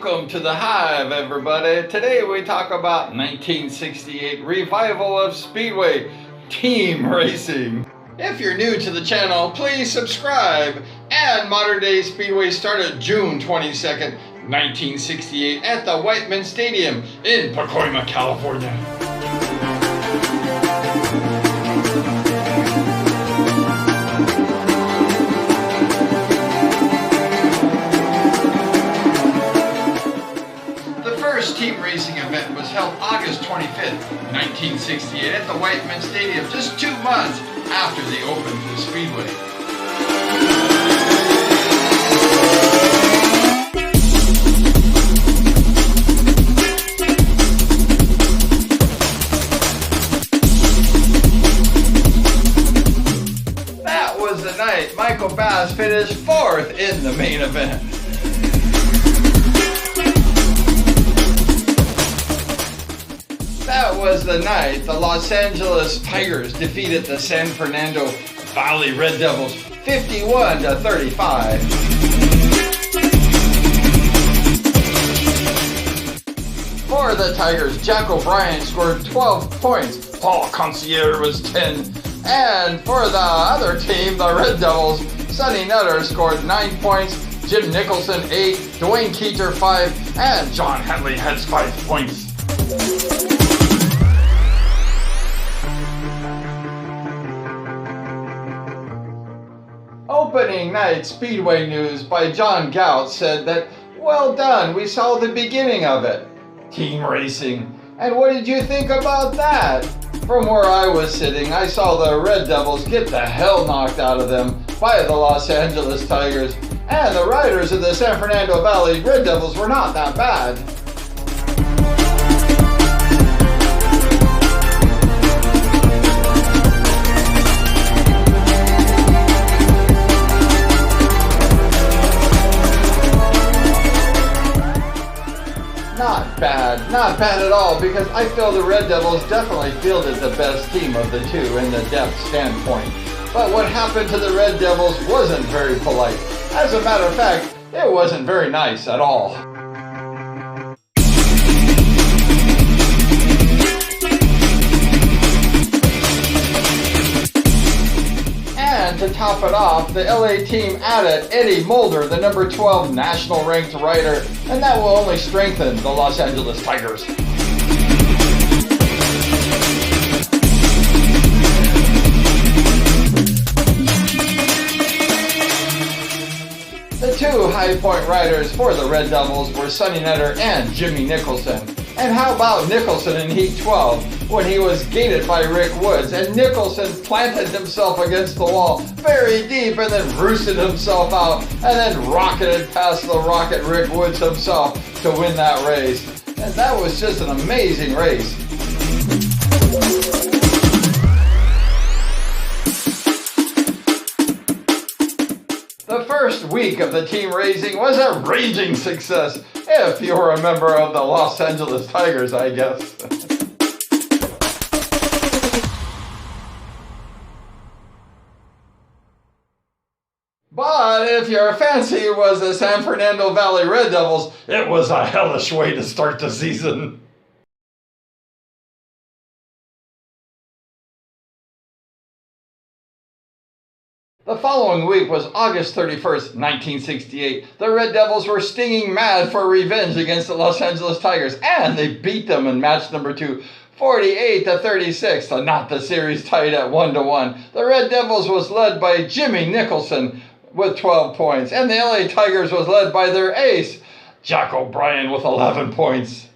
Welcome to the Hive, everybody. Today we talk about 1968 Revival of Speedway team racing. If you're new to the channel, please subscribe. And modern day Speedway started June 22nd, 1968 at the Whiteman Stadium in Pacoima, California. Team racing event was held August 25th, 1968 at the Whiteman Stadium, just 2 months after they opened the Speedway. That was the night Michael Bass finished 4th in the main event. That was the night the Los Angeles Tigers defeated the San Fernando Valley Red Devils 51-35. For the Tigers, Jack O'Brien scored 12 points, Paul Concierge was 10, and for the other team, the Red Devils, Sonny scored 9 points, Jim Nicholson 8, Dwayne Keeter 5, and John Henley had 5 points. Opening night Speedway news by John Gout said that, well done, we saw the beginning of it. Team racing. And what did you think about that? From where I was sitting, I saw the Red Devils get the hell knocked out of them by the Los Angeles Tigers. And the riders of the San Fernando Valley Red Devils were not that bad. Not bad at all, because I feel the Red Devils definitely fielded the best team of the two in the depth standpoint. But what happened to the Red Devils wasn't very polite. As a matter of fact, it wasn't very nice at all. And to top it off, the LA team added Eddie Mulder, the number 12 national ranked rider, and that will only strengthen the Los Angeles Tigers. The two high point riders for the Red Devils were Sonny and Jimmy Nicholson. And how about Nicholson in Heat 12 when he was gated by Rick Woods and Nicholson planted himself against the wall very deep and then roosted himself out and then rocketed past the rocket Rick Woods himself to win that race. And that was just an amazing race. The first week of the team racing was a raging success, if you're a member of the Los Angeles Tigers, I guess. But if your fancy was the San Fernando Valley Red Devils, it was a hellish way to start the season. The following week was August 31st, 1968. The Red Devils were stinging mad for revenge against the Los Angeles Tigers, and they beat them in match number 2, 48-36, to knot the series tied at 1-1. The Red Devils was led by Jimmy Nicholson with 12 points, and the LA Tigers was led by their ace, Jack O'Brien, with 11 points.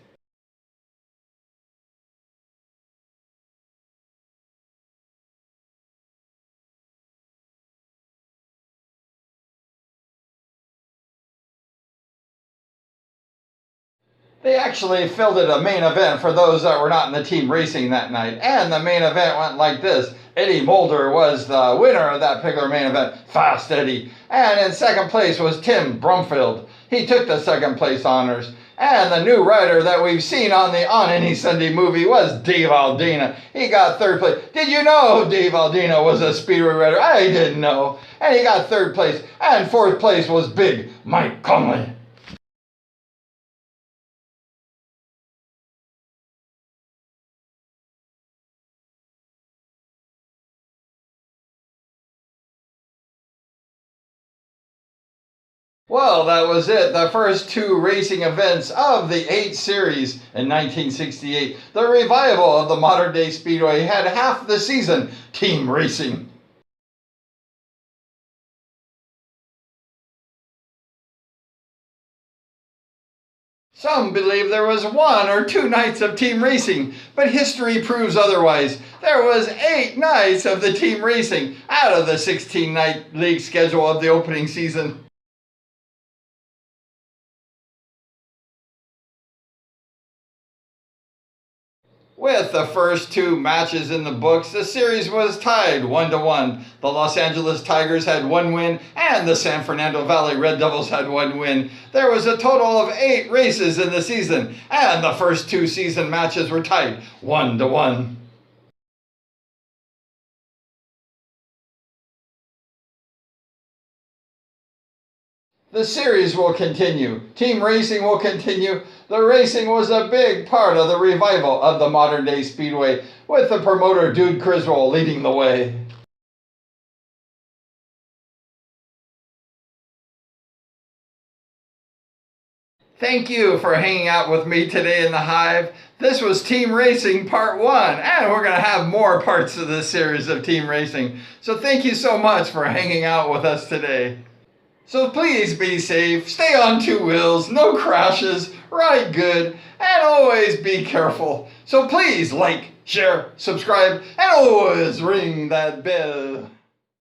They actually fielded a main event for those that were not in the team racing that night. And the main event went like this. Eddie Mulder was the winner of that particular main event, Fast Eddie. And in second place was Tim Brumfield. He took the second place honors. And the new rider that we've seen on the On Any Sunday movie was Dave Aldina. He got third place. Did you know Dave Aldina was a Speedway rider? I didn't know. And he got third place. And fourth place was Big Mike Conley. Well, that was it. The first two racing events of the 8 series in 1968. The revival of the modern day Speedway had half the season team racing. Some believe there was 1 or 2 nights of team racing, but history proves otherwise. There was 8 nights of the team racing out of the 16-night league schedule of the opening season. With the first 2 matches in the books, the series was tied 1-1. The Los Angeles Tigers had 1 win, and the San Fernando Valley Red Devils had 1 win. There was a total of 8 races in the season, and the first 2 season matches were tied 1-1. The series will continue. Team racing will continue. The racing was a big part of the revival of the modern day Speedway, with the promoter Dude Criswell leading the way. Thank you for hanging out with me today in the Hive. This was Team Racing Part 1, and we're going to have more parts of this series of Team Racing. So thank you so much for hanging out with us today. So please be safe, stay on 2 wheels, no crashes, ride good, and always be careful. So please like, share, subscribe, and always ring that bell.